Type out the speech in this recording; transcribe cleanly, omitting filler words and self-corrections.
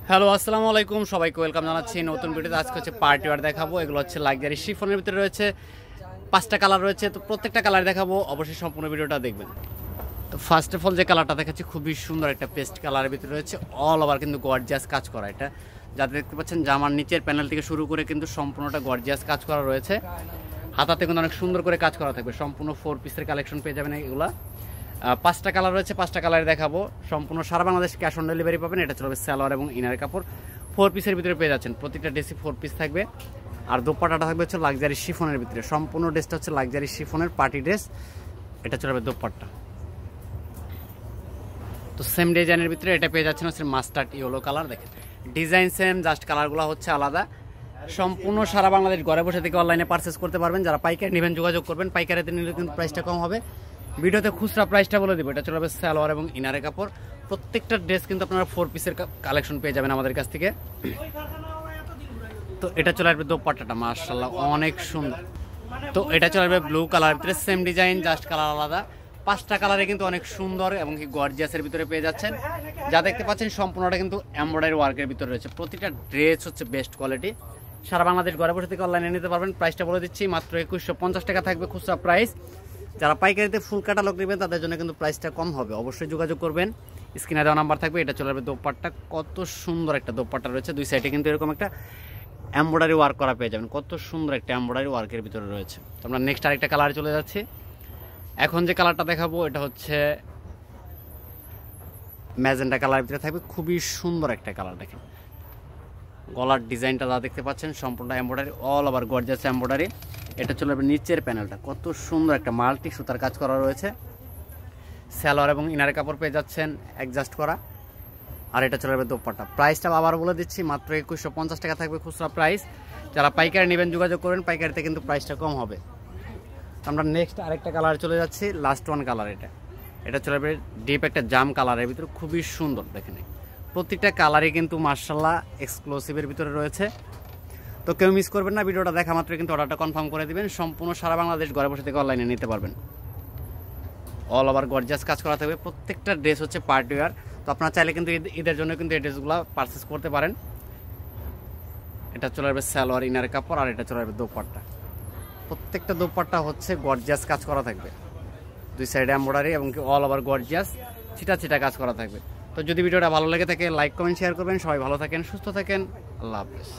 Hello আসসালামু আলাইকুম, সবাইকে ওয়েলকাম জানাচ্ছি নতুন ভিডিওতে। আজকে হচ্ছে পার্টি ওয়্যার দেখাবো। এগুলো হচ্ছে লাক্সারি শিফনের ভিতরে রয়েছে, 5টা কালার রয়েছে। তো প্রত্যেকটা কালার দেখাবো, অবশ্যই সম্পূর্ণ ভিডিওটা দেখবেন। তো ফার্স্ট অফ অল যে কালারটা দেখাচ্ছি খুবই সুন্দর একটা পেস্ট কালারের ভিতরে রয়েছে, অল ওভার কিন্তু গর্জিয়াস কাজ করা। এটা যাতে দেখতে পাচ্ছেন জামার নিচের প্যানেল থেকে শুরু করে কিন্তু সম্পূর্ণটা গর্জিয়াস কাজ করা রয়েছে। হাতাতে কিন্তু অনেক সুন্দর করে কাজ করা থাকবে। সম্পূর্ণ 4 পিসের কালেকশন পেয়ে যাবেন এগুলা। 5টা কালার রয়েছে, 5টা কালারে দেখাবো। সম্পূর্ণ সারা বাংলাদেশ ক্যাশ অন ডেলিভারি পাবেন। এটা চলবে সালোয়ার এবং ইনার কাপড় 4 পিসের ভিতরে পেয়ে যাচ্ছেন। প্রত্যেকটা ড্রেসই 4 পিস থাকবে। আর দোপাট্টাটা থাকবে হচ্ছে লাক্সারি শিফনের ভিতরে। সম্পূর্ণ ড্রেসটা হচ্ছে লাক্সারি শিফনের পার্টি ড্রেস। এটা চলবে দোপাট্টা। তো সেম ডিজাইনের ভিতরে এটা পেয়ে যাচ্ছেন হচ্ছে মাস্টার্ড ইয়েলো কালার। দেখেন ডিজাইন সেম, জাস্ট কালারগুলো হচ্ছে আলাদা। সম্পূর্ণ সারা বাংলাদেশ ঘরে বসে থেকে অনলাইনে পারচেস করতে পারবেন। যারা পাইকারি নেবেন যোগাযোগ করবেন, পাইকারিতে নিলে কিন্তু প্রাইসটা কম হবে। ভিডিওতে খুচরা প্রাইসটা বলে দিব। এটা চলে যাবে সালোয়ার এবং ইনারে কাপড়। প্রত্যেকটা ড্রেস কিন্তু আপনারা 4 পিসের কালেকশন পেয়ে যাবেন আমাদের কাছ থেকে। তো এটা চলে আসবে দোপাট্টাটা, মাশাআল্লাহ অনেক সুন্দর। তো এটা চলে আসবে ব্লু কালার ভিতরে, সেম ডিজাইন জাস্ট কালার আলাদা। 5টা কালারে কিন্তু অনেক সুন্দর এবং কি গর্জিয়াসের ভিতরে পেয়ে যাচ্ছেন। যা দেখতে পাচ্ছেন সম্পূর্ণটা কিন্তু এমব্রয়ডারি ওয়ার্কের ভিতরে রয়েছে। প্রতিটা ড্রেস হচ্ছে বেস্ট কোয়ালিটি। সারা বাংলাদেশ ঘরে বসে থেকে অনলাইনে নিতে পারবেন। প্রাইসটা বলে দিচ্ছি, মাত্র 2150 টাকা থাকবে খুচরা প্রাইস। যারা পাইকারিতে ফুল ক্যাটালগ নেবেন তাদের জন্য কিন্তু প্রাইসটা কম হবে। অবশ্যই যোগাযোগ করবেন, স্ক্রিনে দেওয়া নাম্বার থাকবে। এটা চলে যাবে দোপাট্টা। কত সুন্দর একটা দোপাট্টা রয়েছে, দুই সাইডে কিন্তু এরকম একটা এমব্রয়ডারি ওয়ার্ক করা পেয়ে যাবেন। কত সুন্দর একটা এমব্রয়ডারি ওয়ার্কের ভিতরে রয়েছে। তো আমরা নেক্সট আরেকটা কালারে চলে যাচ্ছি। এখন যে কালারটা দেখাবো এটা হচ্ছে ম্যাজেন্টা কালারের ভিতরে থাকবে। খুবই সুন্দর একটা কালার। দেখেন গলার ডিজাইনটা যা দেখতে পাচ্ছেন সম্পূর্ণ embroidery, all over gorgeous embroidery. এটা চলে যাবে নিচের প্যানেলটা, কত সুন্দর একটা মাল্টি সুতার কাজ করা রয়েছে। সালোয়ার এবং ইনার কাপড় পেয়ে যাচ্ছেন অ্যাডজাস্ট করা। আর এটা চলে যাবে দোপাট্টা। প্রাইসটা আবার বলে দিচ্ছি, মাত্র 2150 টাকা থাকবে খুচরা প্রাইস। যারা পাইকারি নেবেন যোগাযোগ করবেন, পাইকারিতে কিন্তু প্রাইসটা কম হবে। আমরা নেক্সট আরেকটা কালার চলে যাচ্ছি, লাস্ট ওয়ান কালার। এটা চলে যাবে ডিপ একটা জাম কালারের ভিতরে, খুবই সুন্দর। দেখেন প্রত্যেকটা কালারই কিন্তু মাশাআল্লাহ এক্সক্লুসিভের ভিতরে রয়েছে। তো কেউ মিস করবেন না, ভিডিওটা দেখা মাত্র কিন্তু অর্ডারটা কনফার্ম করে দিবেন। সম্পূর্ণ সারা বাংলাদেশ ঘরে বসে থেকে অনলাইনে নিতে পারবেন। অল ওভার গর্জিয়াস কাজ করা থাকবে। প্রত্যেকটা ড্রেস হচ্ছে পার্টি ওয়্যার। তো আপনারা চাইলে কিন্তু ঈদের জন্য কিন্তু এই ড্রেসগুলো পারচেস করতে পারেন। এটা চলে যাবে সালোয়ার ইনার কাপড়, আর এটা চলে যাবে দোপাট্টা। প্রত্যেকটা দোপাট্টা হচ্ছে গর্জিয়াস কাজ করা থাকবে, দুই সাইডে এমব্রয়ডারি এবং অল ওভার গর্জিয়াস ছিটা ছিটা কাজ করা থাকবে। তো যদি ভিডিওটা ভালো লেগে থাকে লাইক কমেন্ট শেয়ার করবেন। সবাই ভালো থাকেন, সুস্থ থাকেন, আল্লাহ হাফেজ।